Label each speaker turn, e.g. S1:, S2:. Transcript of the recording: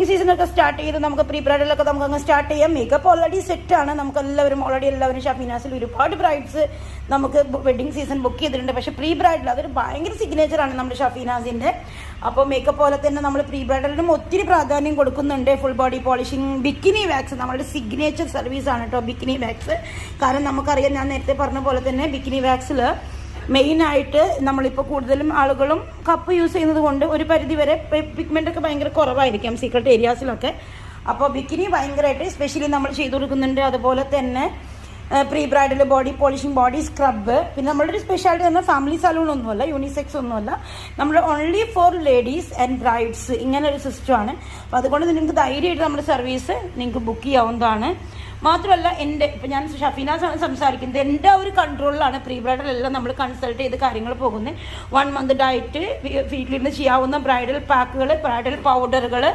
S1: സീസണൊക്കെ സ്റ്റാർട്ട് ചെയ്ത് നമുക്ക് പ്രീ ബ്രൈഡലൊക്കെ നമുക്ക് അങ്ങ് സ്റ്റാർട്ട് ചെയ്യാം. മേക്കപ്പ് ഓൾറെഡി സെറ്റാണ്. നമുക്ക് എല്ലാവരും ഷഫീനാസിൽ ഒരുപാട് ബ്രൈഡ്സ് നമുക്ക് വെഡിങ് സീസൺ ബുക്ക് ചെയ്തിട്ടുണ്ട്. പക്ഷേ പ്രീ ബ്രൈഡൽ അതൊരു ഭയങ്കര സിഗ്നേച്ചറാണ് നമ്മുടെ ഷഫീനാസിൻ്റെ. അപ്പോൾ മേക്കപ്പ് പോലെ തന്നെ നമ്മൾ പ്രീ ബ്രൈഡലിനും ഒത്തിരി പ്രാധാന്യം കൊടുക്കുന്നുണ്ട്. Full body polishing, bikini wax നമ്മുടെ സിഗ്നേച്ചർ സർവീസാണ് കേട്ടോ ബിക്കിനി വാക്സ്. കാരണം നമുക്കറിയാം, ഞാൻ നേരത്തെ പറഞ്ഞ പോലെ തന്നെ ബിക്കിനി വാക്സിൽ മെയിനായിട്ട് നമ്മളിപ്പോൾ കൂടുതലും ആളുകളും കപ്പ് യൂസ് ചെയ്യുന്നത് കൊണ്ട് ഒരു പരിധി വരെ പിഗ്മെൻ്റൊക്കെ ഭയങ്കര കുറവായിരിക്കാം സീക്രട്ട് ഏരിയാസിലൊക്കെ. അപ്പോൾ ബിക്കിനി ഭയങ്കരമായിട്ട് സ്പെഷ്യലി നമ്മൾ ചെയ്തു കൊടുക്കുന്നുണ്ട്. അതുപോലെ തന്നെ pre bridal body polishing, body scrub. പിന്നെ നമ്മളുടെ ഒരു സ്പെഷ്യാലിറ്റി പറഞ്ഞാൽ ഫാമിലി സലൂൺ ഒന്നുമല്ല, യൂണിസെക്സ് ഒന്നുമല്ല, നമ്മൾ only for ladies and brides ഇങ്ങനെ ഒരു സിസ്റ്റമാണ്. അപ്പോൾ അതുകൊണ്ട് നിങ്ങൾക്ക് ധൈര്യമായിട്ട് നമ്മുടെ സർവീസ് നിങ്ങൾക്ക് ബുക്ക് ചെയ്യാവുന്നതാണ്. മാത്രമല്ല ഇപ്പം ഞാൻ ഷഫീനാസാണ് സംസാരിക്കുന്നത്, എൻ്റെ ഒരു കൺട്രോളിലാണ് പ്രീ ബ്രൈഡൽ എല്ലാം നമ്മൾ കൺസൾട്ട് ചെയ്ത് കാര്യങ്ങൾ പോകുന്നത്. 1 മന്ത് ഡയറ്റ്, വീട്ടിലിരുന്ന് ചെയ്യാവുന്ന ബ്രൈഡൽ പാക്കുകൾ, ബ്രൈഡൽ പൗഡറുകൾ,